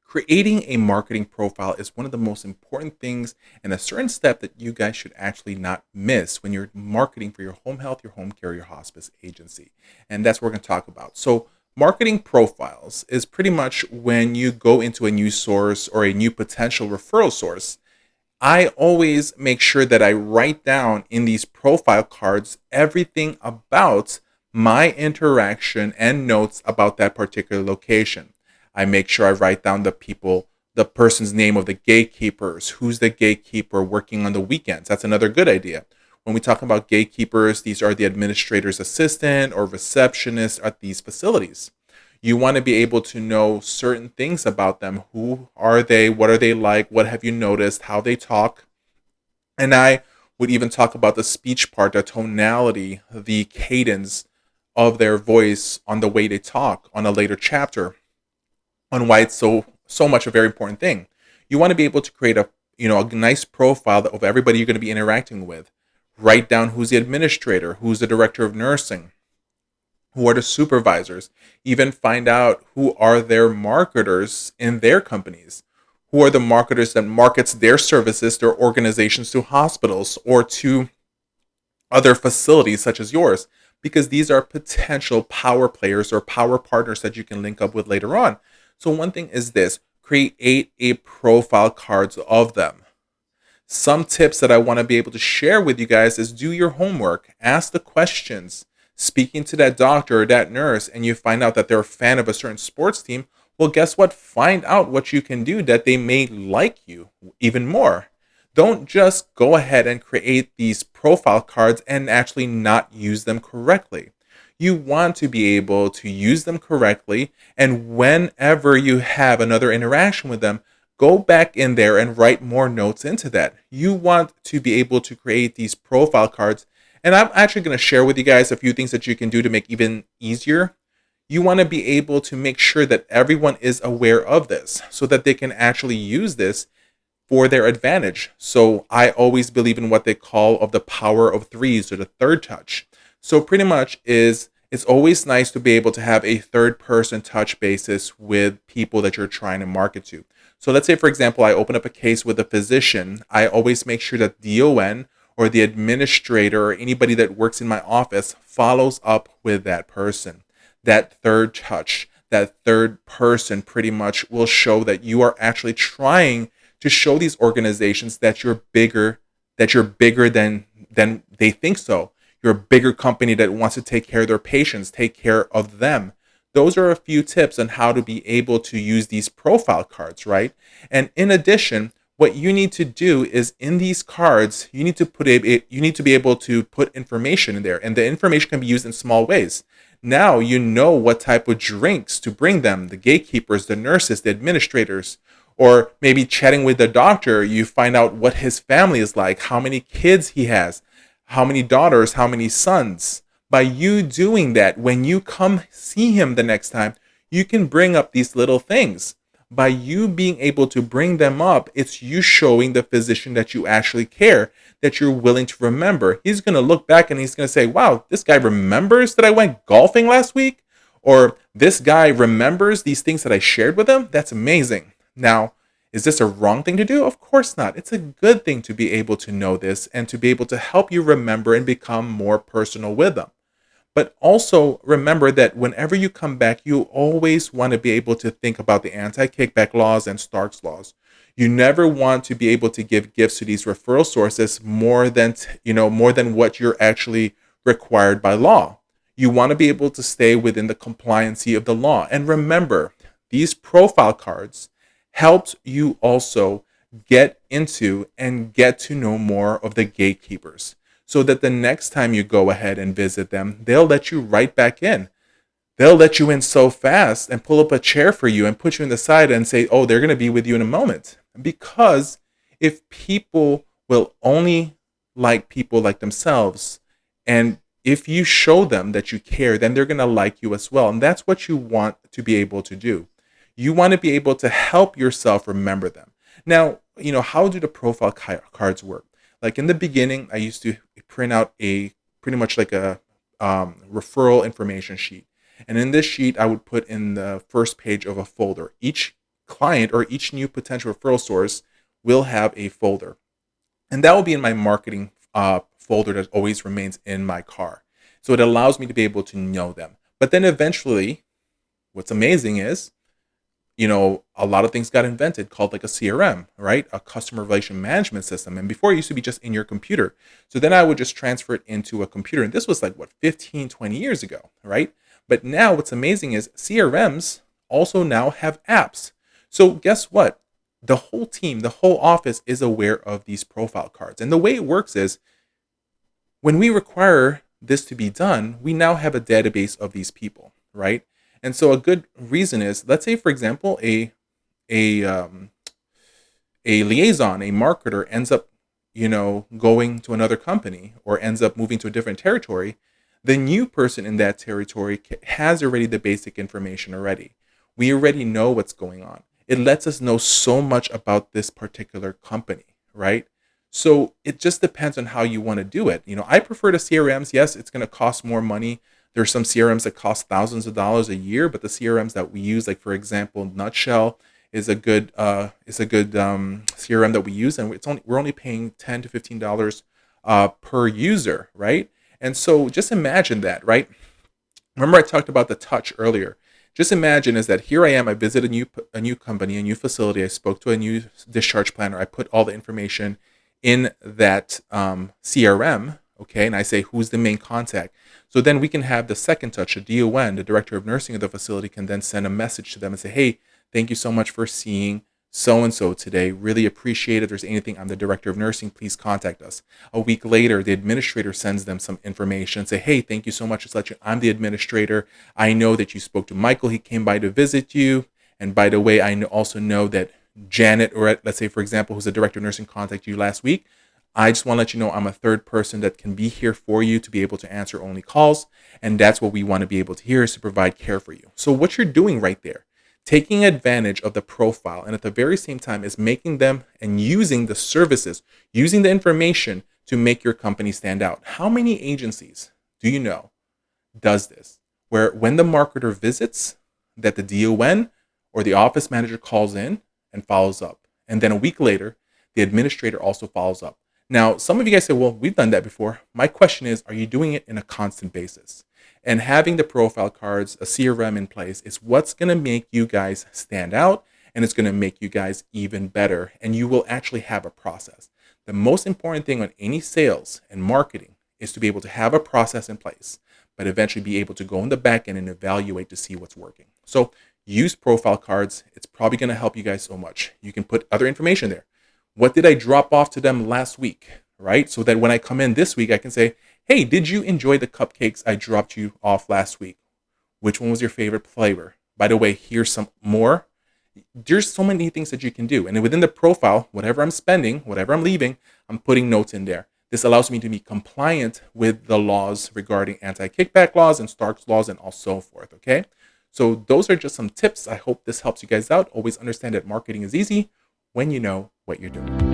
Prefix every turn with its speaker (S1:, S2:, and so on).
S1: Creating a marketing profile is one of the most important things and a certain step that you guys should actually not miss when you're marketing for your home health, your home care, your hospice agency. And that's what we're going to talk about. So, marketing profiles is pretty much when you go into a new source or a new potential referral source. I always make sure that I write down in these profile cards everything about my interaction and notes about that particular location. I make sure I write down the person's name of the gatekeepers, who's the gatekeeper working on the weekends. That's another good idea. When we talk about gatekeepers, these are the administrator's assistant or receptionist at these facilities. You want to be able to know certain things about them. Who are they? What are they like? What have you noticed? How they talk? And I would even talk about the speech part, the tonality, the cadence of their voice on the way they talk on a later chapter on why it's so much a very important thing. You want to be able to create a nice profile of everybody you're going to be interacting with. Write down who's the administrator, who's the director of nursing, who are the supervisors, even find out who are their marketers in their companies, who are the marketers that markets their services, their organizations to hospitals or to other facilities such as yours, because these are potential power players or power partners that you can link up with later on. So one thing is this: create a profile cards of them. Some tips that I want to be able to share with you guys is do your homework, ask the questions. Speaking to that doctor or that nurse, and you find out that they're a fan of a certain sports team, well, guess what? Find out what you can do that they may like you even more. Don't just go ahead and create these profile cards and actually not use them correctly. You want to be able to use them correctly, and whenever you have another interaction with them, go back in there and write more notes into that. You want to be able to create these profile cards, and I'm actually going to share with you guys a few things that you can do to make even easier. You want to be able to make sure that everyone is aware of this so that they can actually use this for their advantage. So I always believe in what they call of the power of threes or the third touch. So pretty much it's always nice to be able to have a third person touch basis with people that you're trying to market to. So let's say, for example, I open up a case with a physician. I always make sure that DON or the administrator or anybody that works in my office follows up with that person. That third touch, that third person pretty much will show that you are actually trying to show these organizations that you're bigger, than they think so. You're a bigger company that wants to take care of their patients, take care of them. Those are a few tips on how to be able to use these profile cards, right? And in addition, what you need to do is in these cards, you need to be able to put information in there, and the information can be used in small ways. Now you know what type of drinks to bring them, the gatekeepers, the nurses, the administrators, or maybe chatting with the doctor, you find out what his family is like, how many kids he has, how many daughters, how many sons. By you doing that, when you come see him the next time, you can bring up these little things. By you being able to bring them up, it's you showing the physician that you actually care, that you're willing to remember. He's going to look back and he's going to say, wow, this guy remembers that I went golfing last week, or this guy remembers these things that I shared with him. That's amazing. Now, is this a wrong thing to do? Of course not. It's a good thing to be able to know this and to be able to help you remember and become more personal with them. But also remember that whenever you come back, you always want to be able to think about the anti-kickback laws and Stark's laws. You never want to be able to give gifts to these referral sources more than what you're actually required by law. You want to be able to stay within the compliancy of the law. And remember, these profile cards helped you also get into and get to know more of the gatekeepers, so that the next time you go ahead and visit them, they'll let you right back in. They'll let you in so fast and pull up a chair for you and put you in the side and say, oh, they're going to be with you in a moment. Because if people will only like people like themselves, and if you show them that you care, then they're going to like you as well. And that's what you want to be able to do. You want to be able to help yourself remember them. Now, how do the profile cards work? Like in the beginning, I used to print out a pretty much like a referral information sheet. And in this sheet, I would put in the first page of a folder. Each client or each new potential referral source will have a folder. And that will be in my marketing folder that always remains in my car. So it allows me to be able to know them. But then eventually, what's amazing is, a lot of things got invented called like a CRM, right? A customer relation management system. And before it used to be just in your computer. So then I would just transfer it into a computer. And this was like, 15, 20 years ago, right? But now what's amazing is CRMs also now have apps. So guess what? The whole team, the whole office is aware of these profile cards. And the way it works is when we require this to be done, we now have a database of these people, right? And so a good reason is, let's say, for example, a liaison, a marketer ends up, going to another company or ends up moving to a different territory. The new person in that territory has already the basic information already. We already know what's going on. It lets us know so much about this particular company, right? So it just depends on how you want to do it. I prefer the CRMs. Yes, it's going to cost more money. There's some CRMs that cost thousands of dollars a year, but the CRMs that we use, like for example, Nutshell is a good CRM that we use, and we're only paying $10 to $15 per user, right? And so just imagine that, right? Remember I talked about the touch earlier. Just imagine is that here I am, I visit a new company, a new facility, I spoke to a new discharge planner, I put all the information in that CRM, okay, and I say, who's the main contact? So then we can have the second touch, the DON, the director of nursing of the facility, can then send a message to them and say, hey, thank you so much for seeing so-and-so today. Really appreciate it. If there's anything, I'm the director of nursing, please contact us. A week later, the administrator sends them some information, say, hey, thank you so much. Just let you, I'm the administrator. I know that you spoke to Michael. He came by to visit you. And by the way, I also know that Janet, or let's say, for example, who's the director of nursing, contacted you last week. I just want to let you know I'm a third person that can be here for you to be able to answer only calls. And that's what we want to be able to hear, is to provide care for you. So what you're doing right there, taking advantage of the profile, and at the very same time is making them and using the services, using the information to make your company stand out. How many agencies do you know does this? Where when the marketer visits, that the DON or the office manager calls in and follows up. And then a week later, the administrator also follows up. Now, some of you guys say, well, we've done that before. My question is, are you doing it in a constant basis? And having the profile cards, a CRM in place, is what's going to make you guys stand out, and it's going to make you guys even better. And you will actually have a process. The most important thing on any sales and marketing is to be able to have a process in place, but eventually be able to go in the back end and evaluate to see what's working. So use profile cards. It's probably going to help you guys so much. You can put other information there. What did I drop off to them last week, right? So that when I come in this week, I can say, hey, did you enjoy the cupcakes I dropped you off last week? Which one was your favorite flavor? By the way, here's some more. There's so many things that you can do. And within the profile, whatever I'm spending, whatever I'm leaving, I'm putting notes in there. This allows me to be compliant with the laws regarding anti-kickback laws and Stark's laws and all so forth, okay? So those are just some tips. I hope this helps you guys out. Always understand that marketing is easy when you know what you're doing.